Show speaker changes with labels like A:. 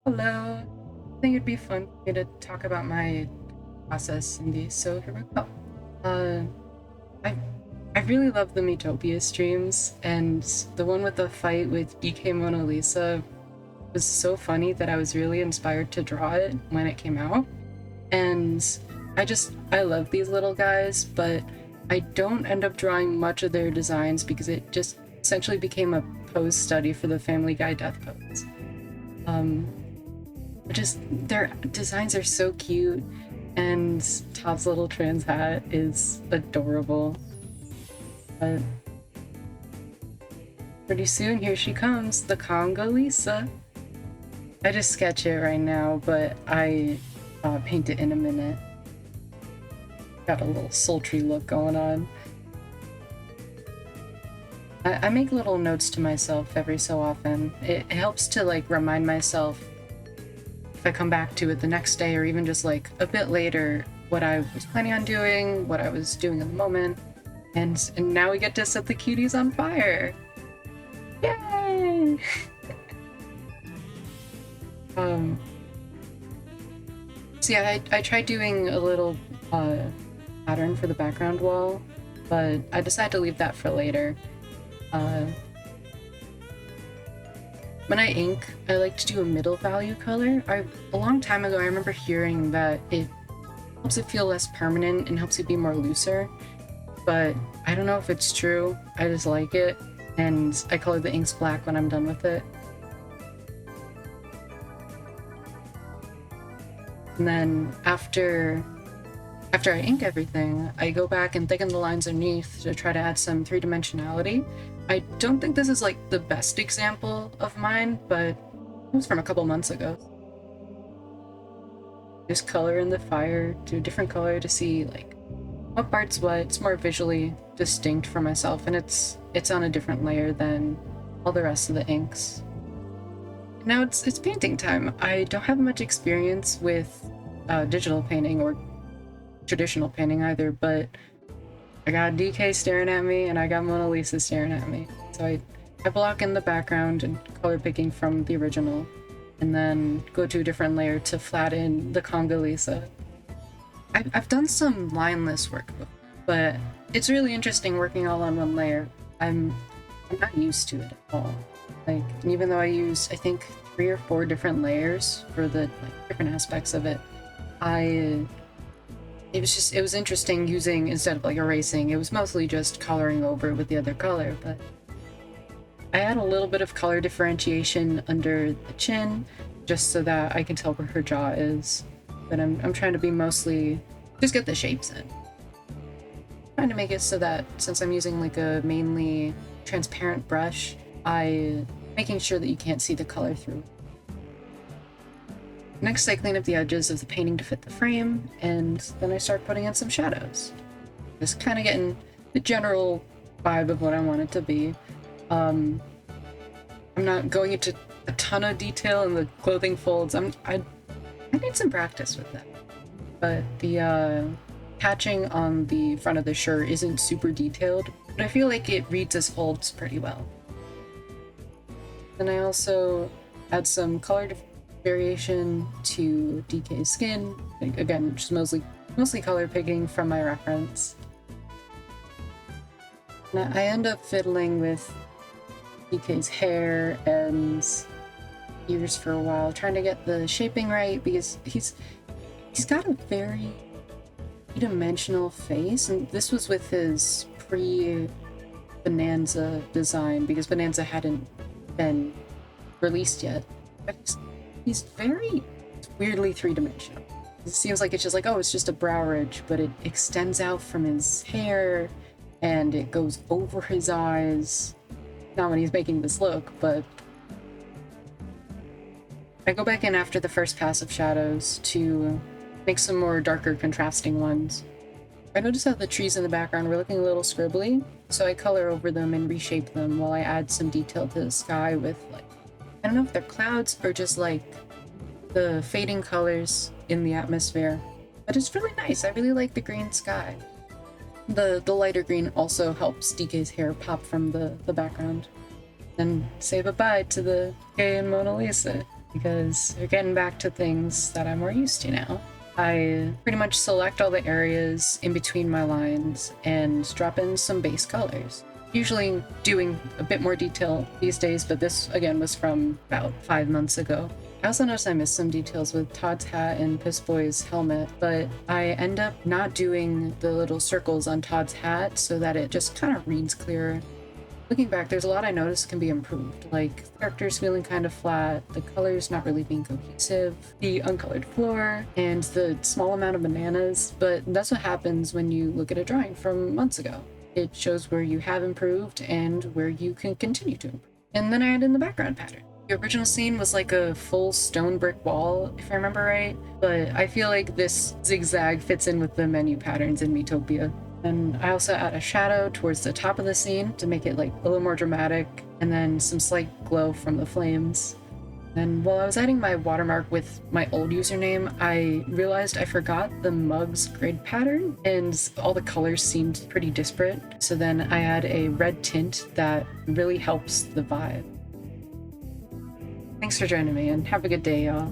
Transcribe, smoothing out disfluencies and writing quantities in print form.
A: Hello. I think it'd be fun for me to talk about my process in these, so here we go. Uh, I I really love the Miitopia streams, and the one with the fight with DK Mona Lisa was so funny that I was really inspired to draw it when it came out. And I love these little guys, but I don't end up drawing much of their designs because it just essentially became a pose study for the Family Guy death pose. Just their designs are so cute, and Todd's little trans hat is adorable. But pretty soon, here she comes, the Congo Lisa. I just sketch it right now, but I paint it in a minute. Got a little sultry look going on. I make little notes to myself every so often. It helps to like remind myself if I come back to it the next day or even just like a bit later what I was planning on doing, what I was doing in the moment. And now we get to set the cuties on fire. Yay! So yeah, I tried doing a little pattern for the background wall, but I decided to leave that for later. When I ink, I like to do a middle value color. A long time ago, I remember hearing that it helps it feel less permanent and helps it be more looser, but I don't know if it's true. I just like it, and I color the inks black when I'm done with it. And then after I ink everything, I go back and thicken the lines underneath to try to add some three-dimensionality. I don't think this is like the best example of mine, but it was from a couple months ago. Just color in the fire to a different color to see like what part's what. It's more visually distinct for myself, and it's on a different layer than all the rest of the inks. Now it's painting time. I don't have much experience with digital painting or traditional painting either, but I got DK staring at me and I got Mona Lisa staring at me. So I block in the background and color picking from the original, and then go to a different layer to flatten the Congo Lisa. I've done some lineless work before, but it's really interesting working all on one layer. I'm not used to it at all. Like, even though I used, I think, 3 or 4 different layers for the like different aspects of it, it was interesting using, instead of like erasing, it was mostly just coloring over with the other color. But I add a little bit of color differentiation under the chin just so that I can tell where her jaw is. But I'm trying to be mostly just get the shapes in. Trying to make it so that since I'm using like a mainly transparent brush, making sure that you can't see the color through. Next, I clean up the edges of the painting to fit the frame, and then I start putting in some shadows. Just kind of getting the general vibe of what I want it to be. I'm not going into a ton of detail in the clothing folds. I need some practice with that. But the patching on the front of the shirt isn't super detailed, but I feel like it reads as folds pretty well. Then I also add some color variation to DK's skin. Again, just mostly color picking from my reference. And I end up fiddling with DK's hair and ears for a while, trying to get the shaping right, because he's got a very three-dimensional face, and this was with his pre-Bonanza design, because Bonanza hadn't been released yet. But he's very weirdly three-dimensional. It seems like it's just like, oh, it's just a brow ridge, but it extends out from his hair, and it goes over his eyes. Not when he's making this look, but I go back in after the first pass of shadows to make some more darker contrasting ones. I noticed that the trees in the background were looking a little scribbly, so I color over them and reshape them while I add some detail to the sky with, like, I don't know if they're clouds or just like the fading colors in the atmosphere, but it's really nice. I really like the green sky. The lighter green also helps DK's hair pop from the background. And say bye-bye to the Kay and Mona Lisa. because we're getting back to things that I'm more used to now. I pretty much select all the areas in between my lines and drop in some base colors. Usually doing a bit more detail these days, but this again was from about 5 months ago. I also noticed I missed some details with Todd's hat and Piss Boy's helmet, but I end up not doing the little circles on Todd's hat so that it just kind of reads clearer. Looking back, there's a lot I noticed can be improved, like the characters feeling kind of flat, the colors not really being cohesive, the uncolored floor, and the small amount of bananas, but that's what happens when you look at a drawing from months ago. It shows where you have improved and where you can continue to improve. And then I add in the background pattern. The original scene was like a full stone brick wall, if I remember right, but I feel like this zigzag fits in with the menu patterns in Miitopia. And I also add a shadow towards the top of the scene to make it like a little more dramatic, and then some slight glow from the flames. And while I was adding my watermark with my old username, I realized I forgot the mug's grid pattern, and all the colors seemed pretty disparate. So then I add a red tint that really helps the vibe. Thanks for joining me, and have a good day, y'all.